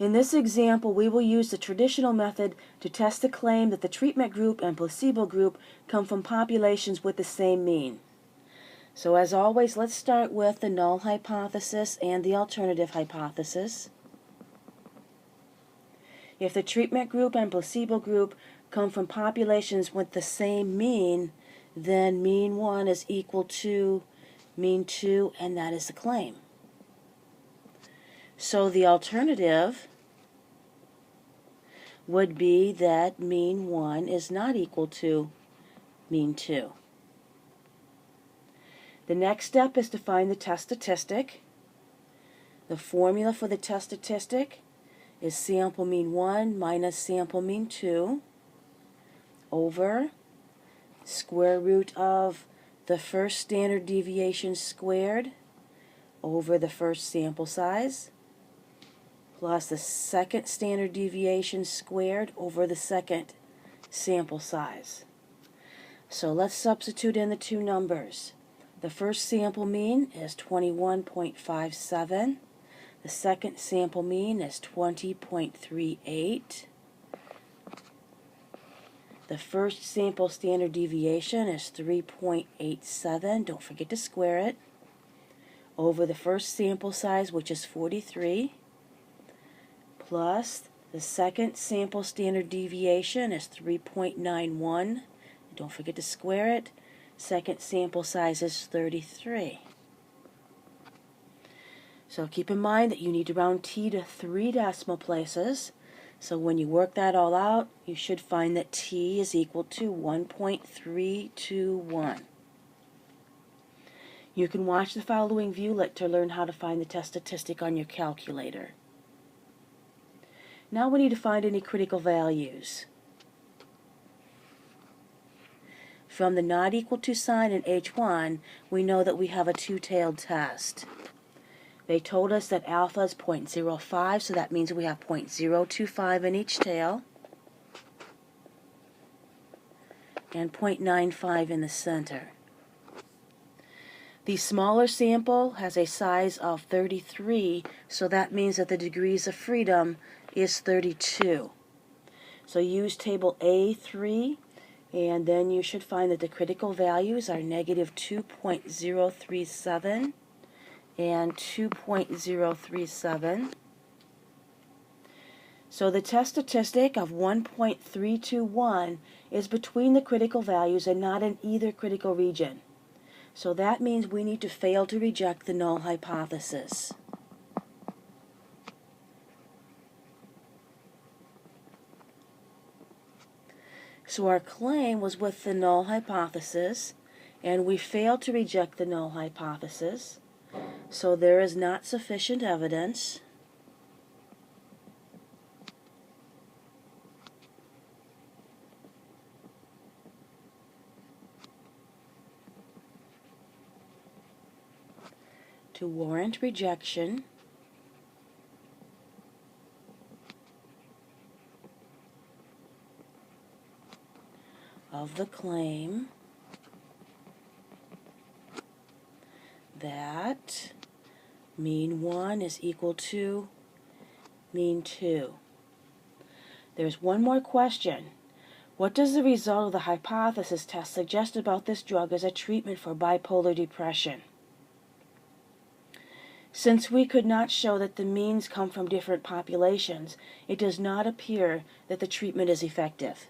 In this example, we will use the traditional method to test the claim that the treatment group and placebo group come from populations with the same mean. So as always, let's start with the null hypothesis and the alternative hypothesis. If the treatment group and placebo group come from populations with the same mean, then mean 1 is equal to mean 2, and that is the claim. So the alternative would be that mean 1 is not equal to mean 2. The next step is to find the test statistic. The formula for the test statistic is sample mean 1 minus sample mean 2 over square root of the first standard deviation squared over the first sample size plus the second standard deviation squared over the second sample size. So let's substitute in the two numbers. The first sample mean is 21.57. The second sample mean is 20.38. The first sample standard deviation is 3.87. Don't forget to square it. Over the first sample size, which is 43, plus the second sample standard deviation is 3.91. Don't forget to square it. Second sample size is 33. So keep in mind that you need to round t to 3 decimal places. So when you work that all out, you should find that t is equal to 1.321. You can watch the following viewlet to learn how to find the test statistic on your calculator. Now we need to find any critical values. From the not equal to sign in H1, we know that we have a two-tailed test. They told us that alpha is 0.05, so that means we have 0.025 in each tail and 0.95 in the center. The smaller sample has a size of 33, so that means that the degrees of freedom is 32. So use table A3, and then you should find that the critical values are negative 2.037 and 2.037. So the test statistic of 1.321 is between the critical values and not in either critical region. So that means we need to fail to reject the null hypothesis. So our claim was with the null hypothesis, and we failed to reject the null hypothesis. So there is not sufficient evidence to warrant rejection of the claim that mean 1 is equal to mean 2. There's one more question. What does the result of the hypothesis test suggest about this drug as a treatment for bipolar depression? Since we could not show that the means come from different populations, it does not appear that the treatment is effective.